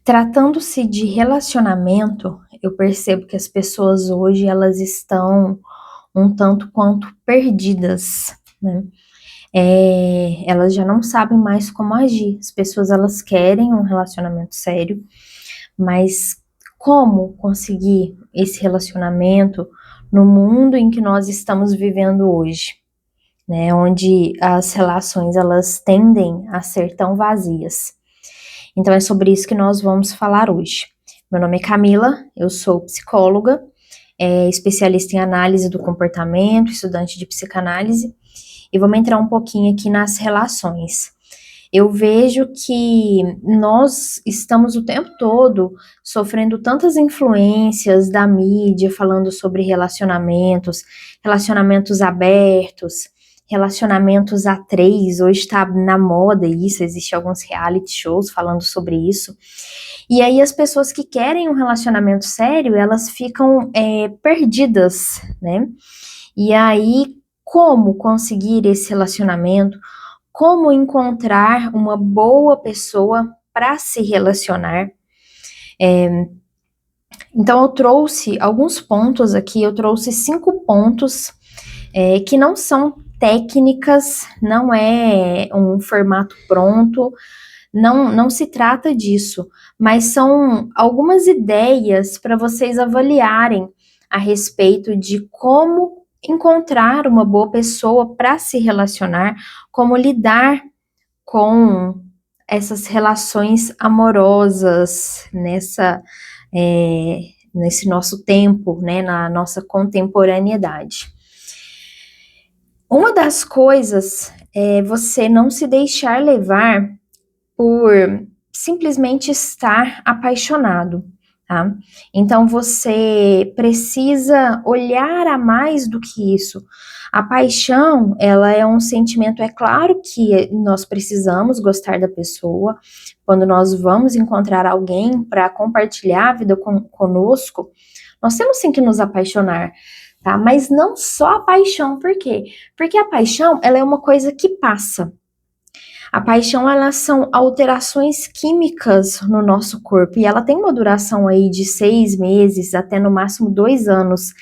Tratando-se de relacionamento, eu percebo que as pessoas hoje elas estão um tanto quanto perdidas, né. Elas já não sabem mais como agir. As pessoas elas querem um relacionamento sério, mas como conseguir esse relacionamento no mundo em que nós estamos vivendo hoje, né, onde as relações elas tendem a ser tão vazias. Então é sobre isso que nós vamos falar hoje. Meu nome é Camila, eu sou psicóloga, especialista em análise do comportamento, estudante de psicanálise, e vamos entrar um pouquinho aqui nas relações. Eu vejo que nós estamos o tempo todo sofrendo tantas influências da mídia falando sobre relacionamentos, relacionamentos abertos, relacionamentos a três. Hoje está na moda isso, existe alguns reality shows falando sobre isso. E aí as pessoas que querem um relacionamento sério, elas ficam perdidas, né? E aí, como conseguir esse relacionamento? Como encontrar uma boa pessoa para se relacionar? Então eu trouxe alguns pontos aqui, eu trouxe 5 pontos que não são técnicas, não é um formato pronto, não se trata disso, mas são algumas ideias para vocês avaliarem a respeito de como encontrar uma boa pessoa para se relacionar, como lidar com essas relações amorosas nesse nosso tempo, né, na nossa contemporaneidade. Uma das coisas é você não se deixar levar por simplesmente estar apaixonado, tá? Então você precisa olhar a mais do que isso. A paixão, ela é um sentimento, é claro que nós precisamos gostar da pessoa. Quando nós vamos encontrar alguém para compartilhar a vida conosco, nós temos sim que nos apaixonar, tá? Mas não só a paixão, por quê? Porque a paixão, ela é uma coisa que passa. A paixão, elas são alterações químicas no nosso corpo e ela tem uma duração aí de 6 meses até no máximo 2 anos.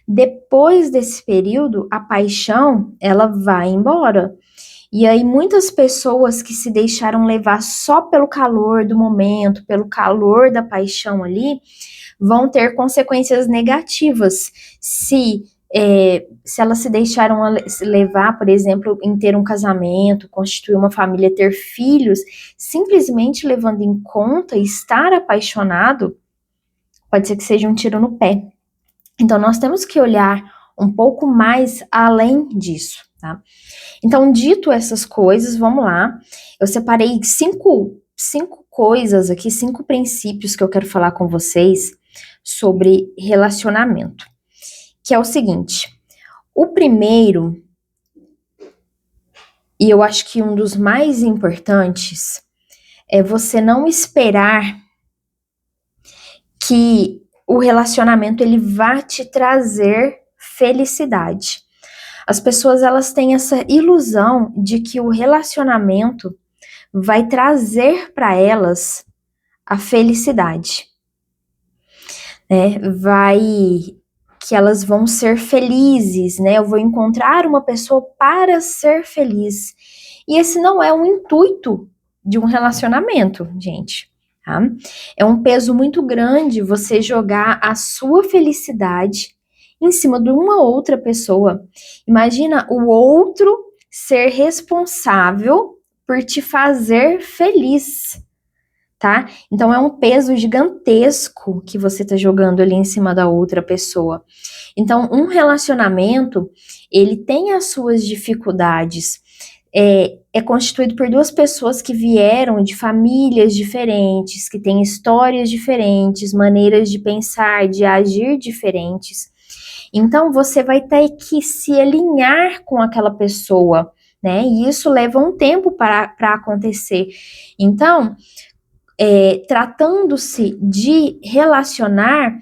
Depois desse período, a paixão, ela vai embora. E aí muitas pessoas que se deixaram levar só pelo calor do momento, pelo calor da paixão ali, vão ter consequências negativas se elas se deixaram levar, por exemplo, em ter um casamento, constituir uma família, ter filhos, simplesmente levando em conta estar apaixonado, pode ser que seja um tiro no pé. Então nós temos que olhar um pouco mais além disso, tá? Então, dito essas coisas, vamos lá. Eu separei cinco coisas aqui, 5 princípios que eu quero falar com vocês sobre relacionamento, que é o seguinte: o primeiro, e eu acho que um dos mais importantes, é você não esperar que o relacionamento ele vá te trazer felicidade. As pessoas elas têm essa ilusão de que o relacionamento vai trazer para elas a felicidade, né? Que elas vão ser felizes, né? Eu vou encontrar uma pessoa para ser feliz. E esse não é o intuito de um relacionamento, gente, tá? É um peso muito grande você jogar a sua felicidade em cima de uma outra pessoa. Imagina o outro ser responsável por te fazer feliz, tá? Então é um peso gigantesco que você tá jogando ali em cima da outra pessoa. Então um relacionamento, ele tem as suas dificuldades. É constituído por 2 pessoas que vieram de famílias diferentes, que têm histórias diferentes, maneiras de pensar, de agir diferentes. Então você vai ter que se alinhar com aquela pessoa, né? E isso leva um tempo para acontecer. Então, tratando-se de relacionar,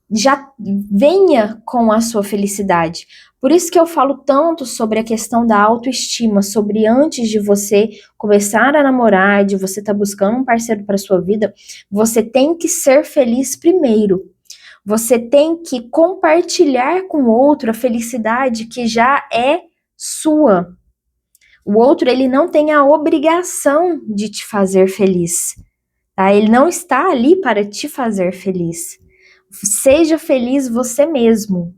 já venha com a sua felicidade, Por isso que eu falo tanto sobre a questão da autoestima, sobre antes de você começar a namorar, de você estar buscando um parceiro para sua vida, você tem que ser feliz primeiro. Você tem que compartilhar com o outro a felicidade que já é sua. O outro, ele não tem a obrigação de te fazer feliz, tá? Ele não está ali para te fazer feliz. Seja feliz você mesmo.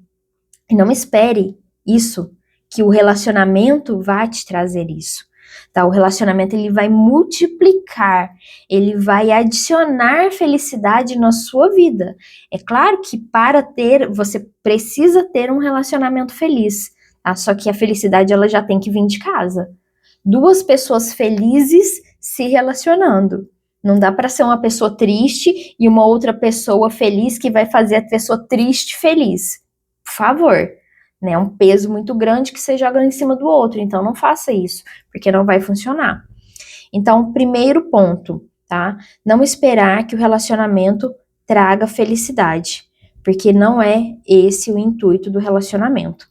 E não espere isso, que o relacionamento vai te trazer isso. Tá? O relacionamento, ele vai multiplicar, ele vai adicionar felicidade na sua vida. É claro que você precisa ter um relacionamento feliz, tá? Só que a felicidade, ela já tem que vir de casa. Duas pessoas felizes se relacionando. Não dá para ser uma pessoa triste e uma outra pessoa feliz que vai fazer a pessoa triste feliz. Por favor, né? É um peso muito grande que você joga em cima do outro, então não faça isso, porque não vai funcionar. Então, primeiro ponto, tá? Não esperar que o relacionamento traga felicidade, porque não é esse o intuito do relacionamento.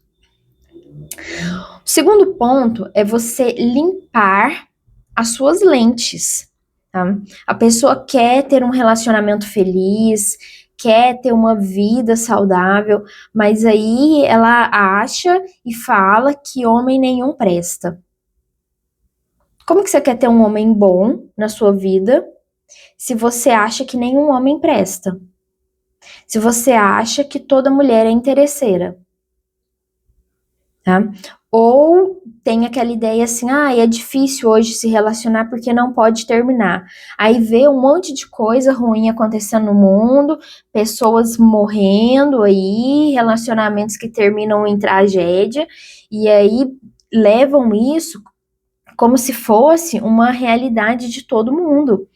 O segundo ponto é você limpar as suas lentes, tá? A pessoa quer ter um relacionamento feliz, quer ter uma vida saudável, mas aí ela acha e fala que homem nenhum presta. Como que você quer ter um homem bom na sua vida se você acha que nenhum homem presta? Se você acha que toda mulher é interesseira, tá? Ou tem aquela ideia assim, é difícil hoje se relacionar porque não pode terminar. Aí vê um monte de coisa ruim acontecendo no mundo, pessoas morrendo aí, relacionamentos que terminam em tragédia, e aí levam isso como se fosse uma realidade de todo mundo.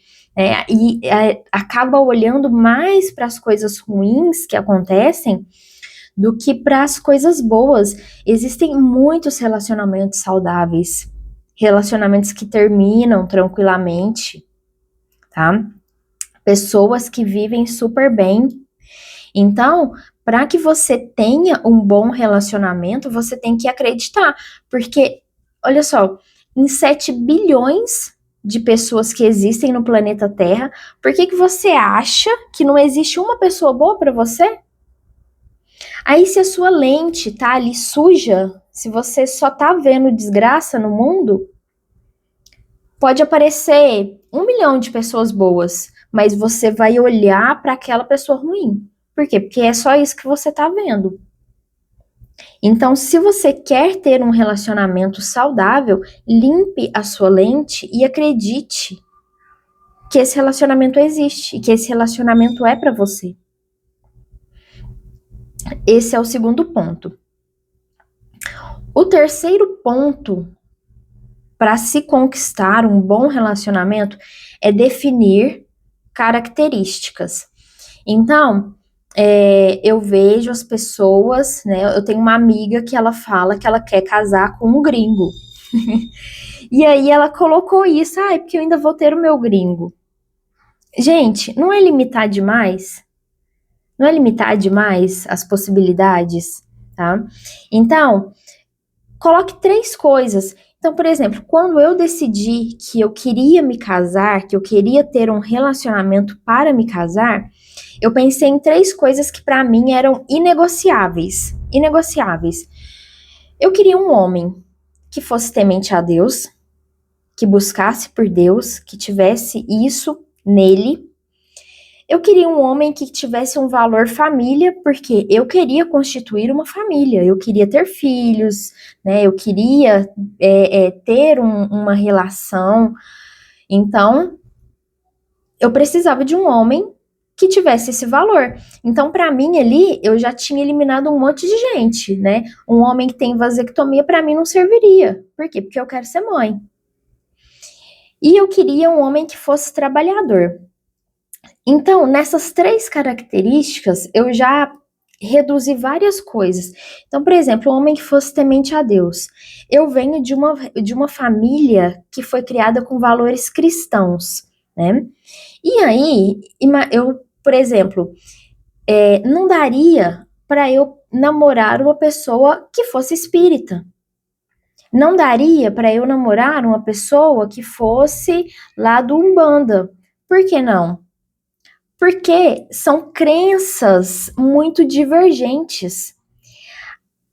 Acaba olhando mais para as coisas ruins que acontecem do que para as coisas boas. Existem muitos relacionamentos saudáveis, relacionamentos que terminam tranquilamente, tá? Pessoas que vivem super bem. Então, para que você tenha um bom relacionamento, você tem que acreditar, porque, olha só, em 7 bilhões de pessoas que existem no planeta Terra, por que você acha que não existe uma pessoa boa para você? Aí, se a sua lente tá ali suja, se você só tá vendo desgraça no mundo, pode aparecer 1 milhão de pessoas boas, mas você vai olhar para aquela pessoa ruim. Por quê? Porque é só isso que você tá vendo. Então, se você quer ter um relacionamento saudável, limpe a sua lente e acredite que esse relacionamento existe e que esse relacionamento é para você. Esse é o segundo ponto. O terceiro ponto para se conquistar um bom relacionamento é definir características. Então, eu vejo as pessoas, né? Eu tenho uma amiga que ela fala que ela quer casar com um gringo. E aí ela colocou isso, porque eu ainda vou ter o meu gringo. Gente, não é limitar demais? Não é limitar demais as possibilidades, tá? Então, coloque 3 coisas. Então, por exemplo, quando eu decidi que eu queria me casar, que eu queria ter um relacionamento para me casar, eu pensei em 3 coisas que para mim eram inegociáveis. Inegociáveis. Eu queria um homem que fosse temente a Deus, que buscasse por Deus, que tivesse isso nele. Eu queria um homem que tivesse um valor família, porque eu queria constituir uma família, eu queria ter filhos, né? Eu queria ter uma relação. Então, eu precisava de um homem que tivesse esse valor. Então, para mim ali, eu já tinha eliminado um monte de gente, né? Um homem que tem vasectomia para mim não serviria. Por quê? Porque eu quero ser mãe. E eu queria um homem que fosse trabalhador. Então, nessas 3 características, eu já reduzi várias coisas. Então, por exemplo, um homem que fosse temente a Deus. Eu venho de uma família que foi criada com valores cristãos, né? E aí, eu, por exemplo, não daria para eu namorar uma pessoa que fosse espírita. Não daria para eu namorar uma pessoa que fosse lá do Umbanda. Por que não? Porque são crenças muito divergentes.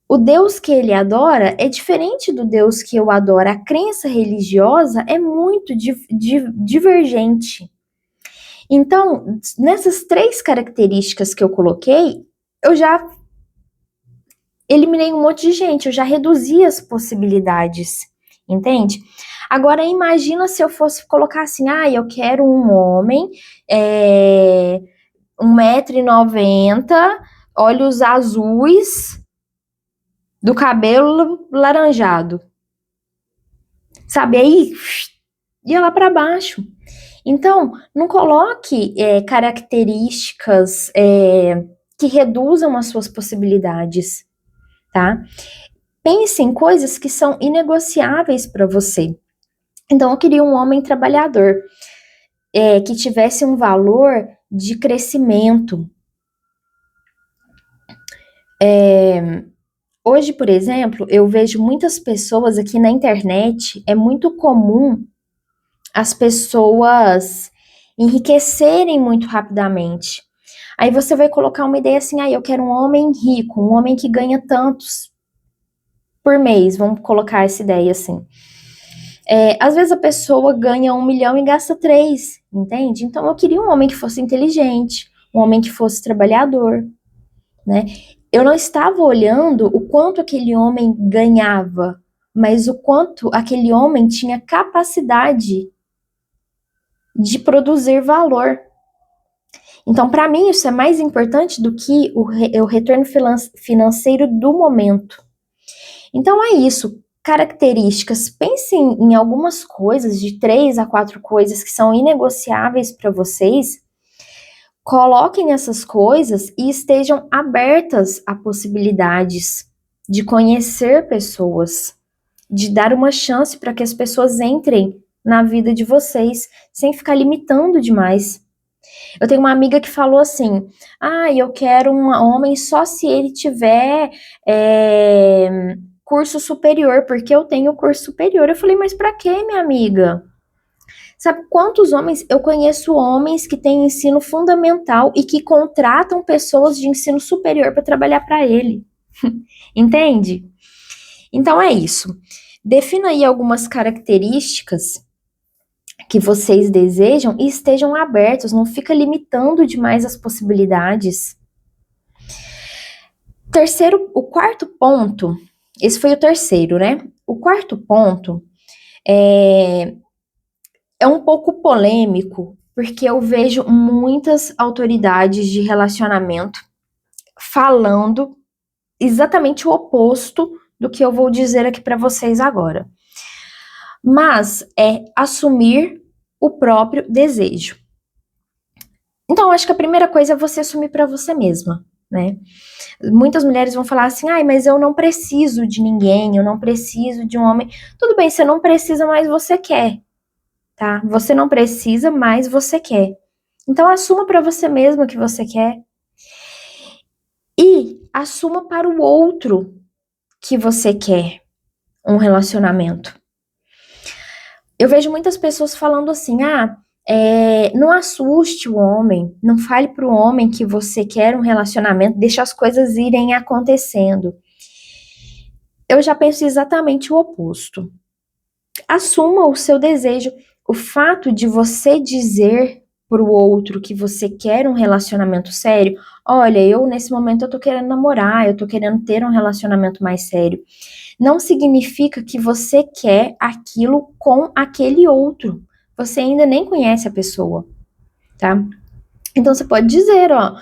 O Deus que ele adora é diferente do Deus que eu adoro. A crença religiosa é muito divergente. Então, nessas 3 características que eu coloquei, eu já eliminei um monte de gente, eu já reduzi as possibilidades, entende? Agora, imagina se eu fosse colocar assim, eu quero um homem, 1,90 m, olhos azuis, do cabelo laranjado. Sabe, aí ia lá para baixo. Então, não coloque características que reduzam as suas possibilidades, tá? Pense em coisas que são inegociáveis para você. Então, eu queria um homem trabalhador, que tivesse um valor de crescimento. Hoje, por exemplo, eu vejo muitas pessoas aqui na internet, é muito comum as pessoas enriquecerem muito rapidamente. Aí você vai colocar uma ideia assim, eu quero um homem rico, um homem que ganha tantos por mês, vamos colocar essa ideia assim. Às vezes a pessoa ganha 1 milhão e gasta 3, entende? Então eu queria um homem que fosse inteligente, um homem que fosse trabalhador, né? Eu não estava olhando o quanto aquele homem ganhava, mas o quanto aquele homem tinha capacidade de produzir valor. Então, para mim, isso é mais importante do que o retorno financeiro do momento. Então, é isso. Características. Pensem em algumas coisas, de 3 a 4 coisas que são inegociáveis para vocês. Coloquem essas coisas e estejam abertas a possibilidades de conhecer pessoas, de dar uma chance para que as pessoas entrem na vida de vocês, sem ficar limitando demais. Eu tenho uma amiga que falou assim, eu quero um homem só se ele tiver curso superior, porque eu tenho curso superior. Eu falei, mas para quê, minha amiga? Sabe quantos homens? Eu conheço homens que têm ensino fundamental e que contratam pessoas de ensino superior para trabalhar para ele. Entende? Então é isso. Defina aí algumas características que vocês desejam e estejam abertos, não fica limitando demais as possibilidades. O quarto ponto, esse foi o terceiro, né? O quarto ponto é um pouco polêmico, porque eu vejo muitas autoridades de relacionamento falando exatamente o oposto do que eu vou dizer aqui para vocês agora. Mas é assumir o próprio desejo. Então, acho que a primeira coisa é você assumir para você mesma, né? Muitas mulheres vão falar assim, mas eu não preciso de ninguém, eu não preciso de um homem. Tudo bem, você não precisa, mas você quer, tá? Você não precisa, mas você quer. Então, assuma para você mesma que você quer. E assuma para o outro que você quer um relacionamento. Eu vejo muitas pessoas falando assim, não assuste o homem, não fale para o homem que você quer um relacionamento, deixa as coisas irem acontecendo. Eu já penso exatamente o oposto. Assuma o seu desejo. O fato de você dizer para o outro que você quer um relacionamento sério, olha, eu nesse momento eu tô querendo namorar, eu tô querendo ter um relacionamento mais sério, não significa que você quer aquilo com aquele outro. Você ainda nem conhece a pessoa, tá? Então você pode dizer, a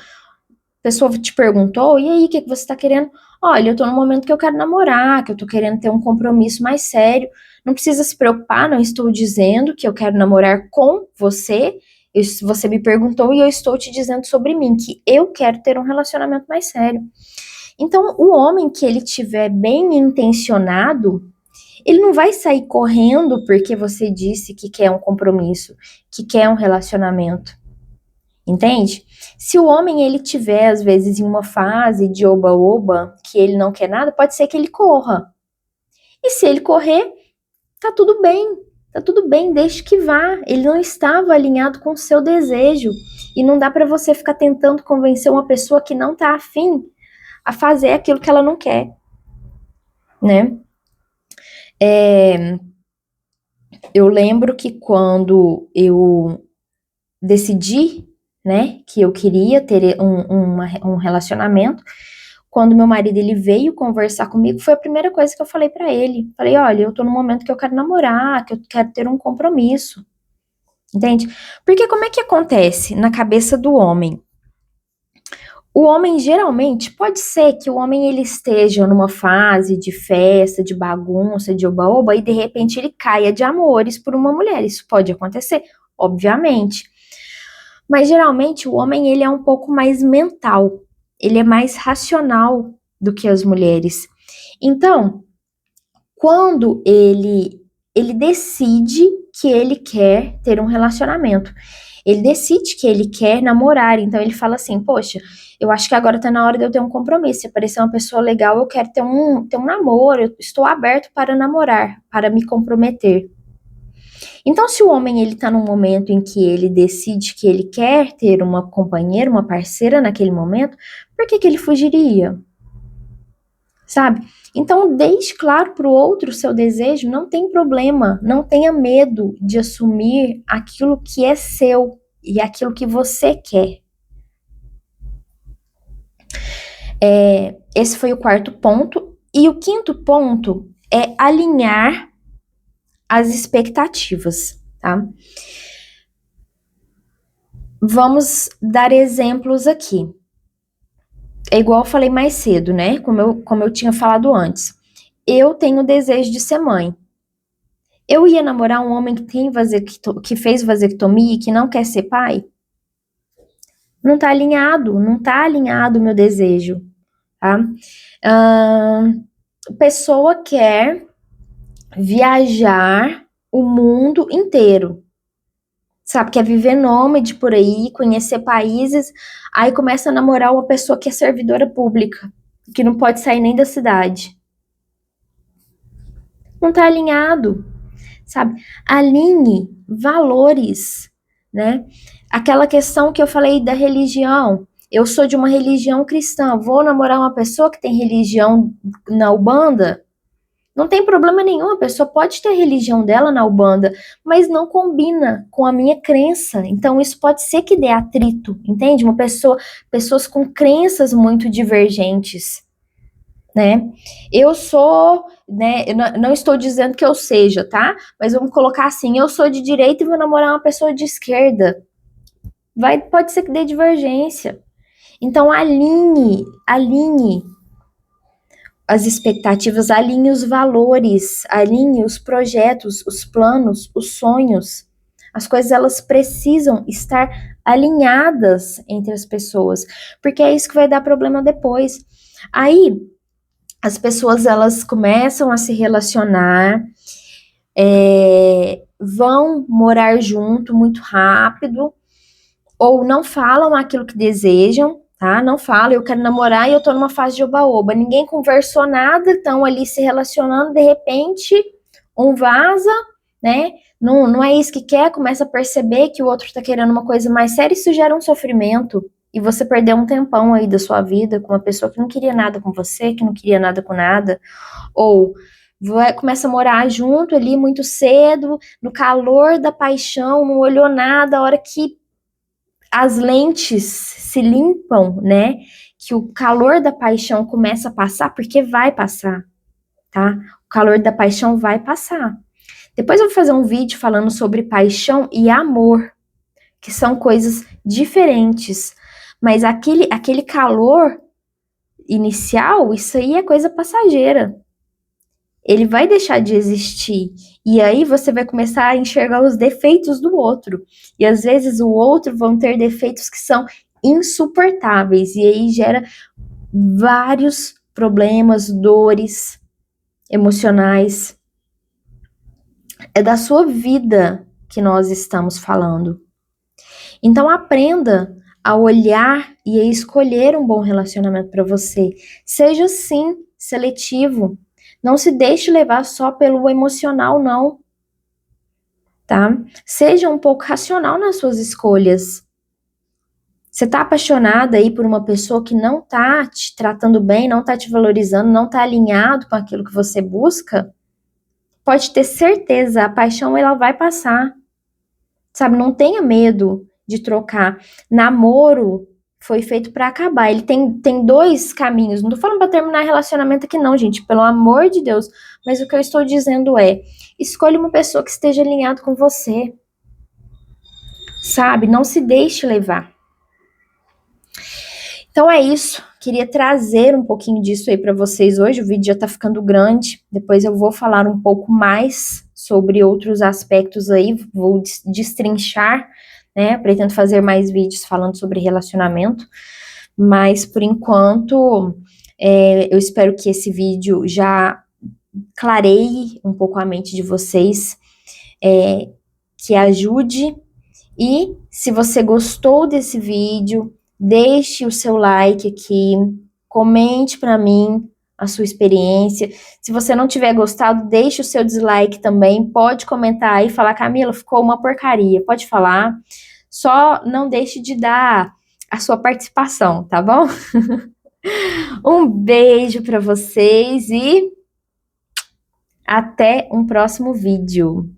pessoa te perguntou, e aí, o que você tá querendo? Olha, eu tô no momento que eu quero namorar, que eu tô querendo ter um compromisso mais sério. Não precisa se preocupar, não estou dizendo que eu quero namorar com você. Você me perguntou e eu estou te dizendo sobre mim, que eu quero ter um relacionamento mais sério. Então, o homem que ele tiver bem intencionado, ele não vai sair correndo porque você disse que quer um compromisso, que quer um relacionamento. Entende? Se o homem ele tiver às vezes em uma fase de oba-oba, que ele não quer nada, pode ser que ele corra. E se ele correr, tá tudo bem. Tá tudo bem, deixe que vá. Ele não estava alinhado com o seu desejo. E não dá para você ficar tentando convencer uma pessoa que não tá afim a fazer aquilo que ela não quer, né? Eu lembro que quando eu decidi, né, que eu queria ter um relacionamento, quando meu marido ele veio conversar comigo, foi a primeira coisa que eu falei pra ele. Falei, olha, eu tô no momento que eu quero namorar, que eu quero ter um compromisso. Entende? Porque como é que acontece na cabeça do homem? O homem geralmente pode ser que o homem ele esteja numa fase de festa, de bagunça, de oba-oba e de repente ele caia de amores por uma mulher. Isso pode acontecer, obviamente. Mas geralmente o homem ele é um pouco mais mental, ele é mais racional do que as mulheres. Então, quando ele decide que ele quer ter um relacionamento, ele decide que ele quer namorar, então ele fala assim, poxa, eu acho que agora tá na hora de eu ter um compromisso, se aparecer uma pessoa legal, eu quero ter um namoro, eu estou aberto para namorar, para me comprometer. Então, se o homem ele tá num momento em que ele decide que ele quer ter uma companheira, uma parceira naquele momento, por que que ele fugiria? Sabe? Então, deixe claro para o outro o seu desejo, não tem problema, não tenha medo de assumir aquilo que é seu e aquilo que você quer. Esse foi o quarto ponto. E o quinto ponto é alinhar as expectativas, tá? Vamos dar exemplos aqui. É igual eu falei mais cedo, né? Como eu tinha falado antes. Eu tenho o desejo de ser mãe. Eu ia namorar um homem que fez vasectomia e que não quer ser pai? Não tá alinhado o meu desejo, tá? Pessoa quer viajar o mundo inteiro, sabe? Quer viver nômade por aí, conhecer países, aí começa a namorar uma pessoa que é servidora pública, que não pode sair nem da cidade. Não tá alinhado, sabe? Alinhe valores, né? Aquela questão que eu falei da religião. Eu sou de uma religião cristã, vou namorar uma pessoa que tem religião na Ubanda? Não tem problema nenhum, a pessoa pode ter a religião dela na Ubanda, mas não combina com a minha crença. Então isso pode ser que dê atrito, entende? Pessoas com crenças muito divergentes, né? Eu sou, né? Eu não estou dizendo que eu seja, tá? Mas vamos colocar assim: eu sou de direita e vou namorar uma pessoa de esquerda. Pode ser que dê divergência. Então alinhe as expectativas, alinhe os valores, alinhe os projetos, os planos, os sonhos. As coisas elas precisam estar alinhadas entre as pessoas, porque é isso que vai dar problema depois. Aí as pessoas elas começam a se relacionar, vão morar junto muito rápido, ou não falam aquilo que desejam, tá? Não falam, eu quero namorar e eu tô numa fase de oba-oba. Ninguém conversou nada, estão ali se relacionando, de repente, um vaza, né? Não é isso que quer, começa a perceber que o outro tá querendo uma coisa mais séria, isso gera um sofrimento. E você perdeu um tempão aí da sua vida com uma pessoa que não queria nada com você, que não queria nada com nada. Ou começa a morar junto ali muito cedo, no calor da paixão, não olhou nada, a hora que as lentes se limpam, né? Que o calor da paixão começa a passar, porque vai passar, tá? O calor da paixão vai passar. Depois eu vou fazer um vídeo falando sobre paixão e amor, que são coisas diferentes. Mas aquele calor inicial, isso aí é coisa passageira. Ele vai deixar de existir. E aí você vai começar a enxergar os defeitos do outro. E às vezes o outro vão ter defeitos que são insuportáveis. E aí gera vários problemas, dores emocionais. É da sua vida que nós estamos falando. Então aprenda a olhar e a escolher um bom relacionamento para você. Seja sim seletivo. Não se deixe levar só pelo emocional, não. Tá? Seja um pouco racional nas suas escolhas. Você tá apaixonada aí por uma pessoa que não tá te tratando bem, não tá te valorizando, não tá alinhado com aquilo que você busca? Pode ter certeza, a paixão ela vai passar. Sabe, não tenha medo de trocar. Namoro foi feito para acabar. Ele tem dois caminhos. Não tô falando para terminar relacionamento aqui não, gente, pelo amor de Deus. Mas o que eu estou dizendo é, escolha uma pessoa que esteja alinhado com você. Sabe, não se deixe levar. Então é isso, queria trazer um pouquinho disso aí para vocês hoje. O vídeo já tá ficando grande, depois eu vou falar um pouco mais sobre outros aspectos aí, vou destrinchar, né? Pretendo fazer mais vídeos falando sobre relacionamento, mas por enquanto eu espero que esse vídeo já clareie um pouco a mente de vocês, que ajude. E se você gostou desse vídeo, deixe o seu like aqui, comente para mim a sua experiência. Se você não tiver gostado, deixe o seu dislike também. Pode comentar aí e falar, Camila, ficou uma porcaria. Pode falar. Só não deixe de dar a sua participação, tá bom? Um beijo para vocês e até um próximo vídeo.